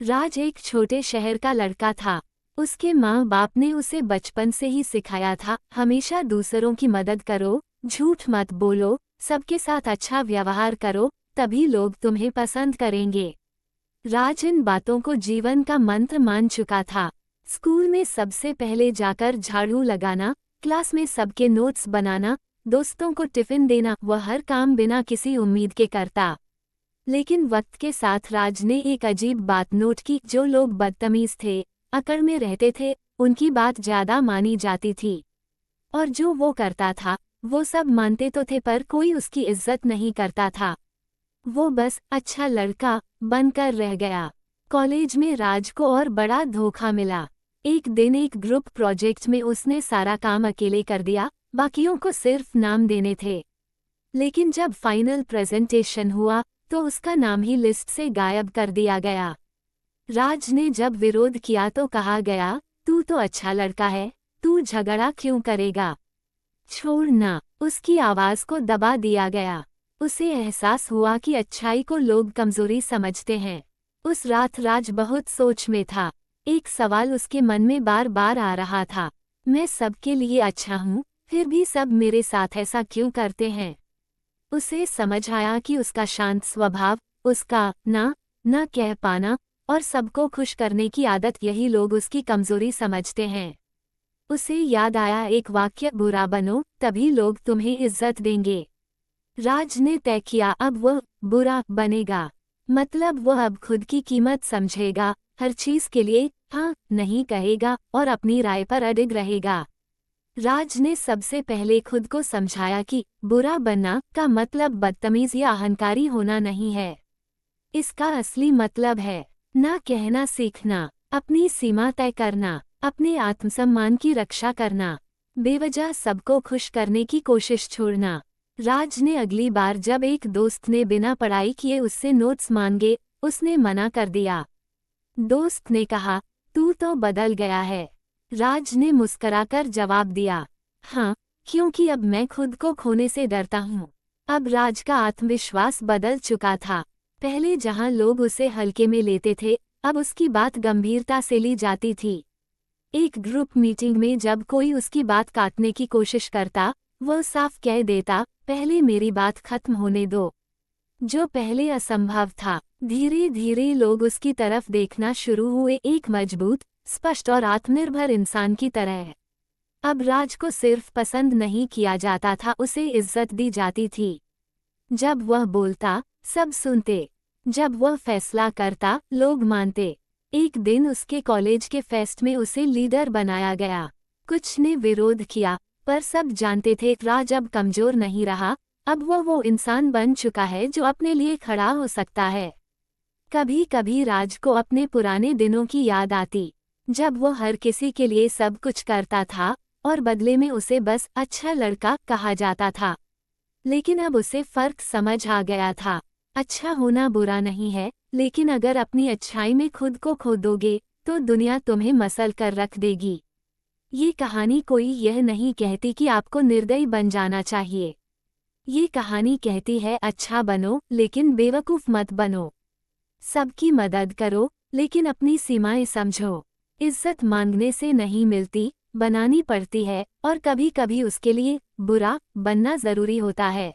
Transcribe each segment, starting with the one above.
राज एक छोटे शहर का लड़का था। उसके माँ बाप ने उसे बचपन से ही सिखाया था, हमेशा दूसरों की मदद करो, झूठ मत बोलो, सबके साथ अच्छा व्यवहार करो, तभी लोग तुम्हें पसंद करेंगे। राज इन बातों को जीवन का मंत्र मान चुका था। स्कूल में सबसे पहले जाकर झाड़ू लगाना, क्लास में सबके नोट्स बनाना, दोस्तों को टिफिन देना, वह हर काम बिना किसी उम्मीद के करता। लेकिन वक्त के साथ राज ने एक अजीब बात नोट की, जो लोग बदतमीज थे, अकड़ में रहते थे, उनकी बात ज्यादा मानी जाती थी। और जो वो करता था, वो सब मानते तो थे पर कोई उसकी इज्जत नहीं करता था। वो बस अच्छा लड़का बनकर रह गया। कॉलेज में राज को और बड़ा धोखा मिला। एक दिन एक ग्रुप प्रोजेक्ट में उसने सारा काम अकेले कर दिया, बाकियों को सिर्फ नाम देने थे। लेकिन जब फाइनल प्रेजेंटेशन हुआ तो उसका नाम ही लिस्ट से गायब कर दिया गया। राज ने जब विरोध किया तो कहा गया, तू तो अच्छा लड़का है, तू झगड़ा क्यों करेगा, छोड़ ना। उसकी आवाज को दबा दिया गया। उसे एहसास हुआ कि अच्छाई को लोग कमजोरी समझते हैं। उस रात राज बहुत सोच में था। एक सवाल उसके मन में बार बार आ रहा था, मैं सबके लिए अच्छा हूँ, फिर भी सब मेरे साथ ऐसा क्यों करते हैं। उसे समझ आया कि उसका शांत स्वभाव, उसका ना कह पाना और सबको खुश करने की आदत, यही लोग उसकी कमजोरी समझते हैं। उसे याद आया एक वाक्य, बुरा बनो तभी लोग तुम्हें इज्जत देंगे। राज ने तय किया अब वह बुरा बनेगा, मतलब वह अब खुद की कीमत समझेगा, हर चीज के लिए हाँ नहीं कहेगा और अपनी राय पर अडिग रहेगा। राज ने सबसे पहले खुद को समझाया कि बुरा बनना का मतलब बदतमीज या अहंकारी होना नहीं है। इसका असली मतलब है ना कहना सीखना, अपनी सीमा तय करना, अपने आत्मसम्मान की रक्षा करना, बेवजह सबको खुश करने की कोशिश छोड़ना। राज ने अगली बार जब एक दोस्त ने बिना पढ़ाई किए उससे नोट्स मांगे, उसने मना कर दिया। दोस्त ने कहा, तू तो बदल गया है। राज ने मुस्कराकर जवाब दिया, हाँ, क्योंकि अब मैं खुद को खोने से डरता हूँ। अब राज का आत्मविश्वास बदल चुका था। पहले जहाँ लोग उसे हल्के में लेते थे, अब उसकी बात गंभीरता से ली जाती थी। एक ग्रुप मीटिंग में जब कोई उसकी बात काटने की कोशिश करता, वह साफ कह देता, पहले मेरी बात खत्म होने दो। जो पहले असंभव था, धीरे धीरे लोग उसकी तरफ देखना शुरू हुए, एक मजबूत, स्पष्ट और आत्मनिर्भर इंसान की तरह। अब राज को सिर्फ पसंद नहीं किया जाता था, उसे इज्जत दी जाती थी। जब वह बोलता, सब सुनते। जब वह फैसला करता, लोग मानते। एक दिन उसके कॉलेज के फेस्ट में उसे लीडर बनाया गया। कुछ ने विरोध किया, पर सब जानते थे राज अब कमजोर नहीं रहा, अब वह वो इंसान बन चुका है जो अपने लिए खड़ा हो सकता है। कभी कभी राज को अपने पुराने दिनों की याद आती, जब वो हर किसी के लिए सब कुछ करता था और बदले में उसे बस अच्छा लड़का कहा जाता था। लेकिन अब उसे फर्क समझ आ गया था। अच्छा होना बुरा नहीं है, लेकिन अगर अपनी अच्छाई में खुद को खो दोगे तो दुनिया तुम्हें मसल कर रख देगी। ये कहानी कोई यह नहीं कहती कि आपको निर्दयी बन जाना चाहिए। ये कहानी कहती है अच्छा बनो, लेकिन बेवकूफ़ मत बनो। सबकी मदद करो, लेकिन अपनी सीमाएं समझो। इज्जत मांगने से नहीं मिलती, बनानी पड़ती है, और कभी कभी उसके लिए बुरा बनना जरूरी होता है।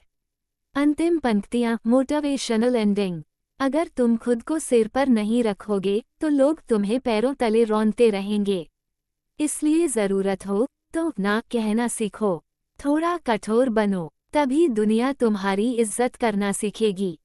अंतिम पंक्तियां, मोटिवेशनल एंडिंग। अगर तुम खुद को सिर पर नहीं रखोगे तो लोग तुम्हें पैरों तले रौंदते रहेंगे। इसलिए जरूरत हो तो ना कहना सीखो, थोड़ा कठोर बनो, तभी दुनिया तुम्हारी इज्जत करना सीखेगी।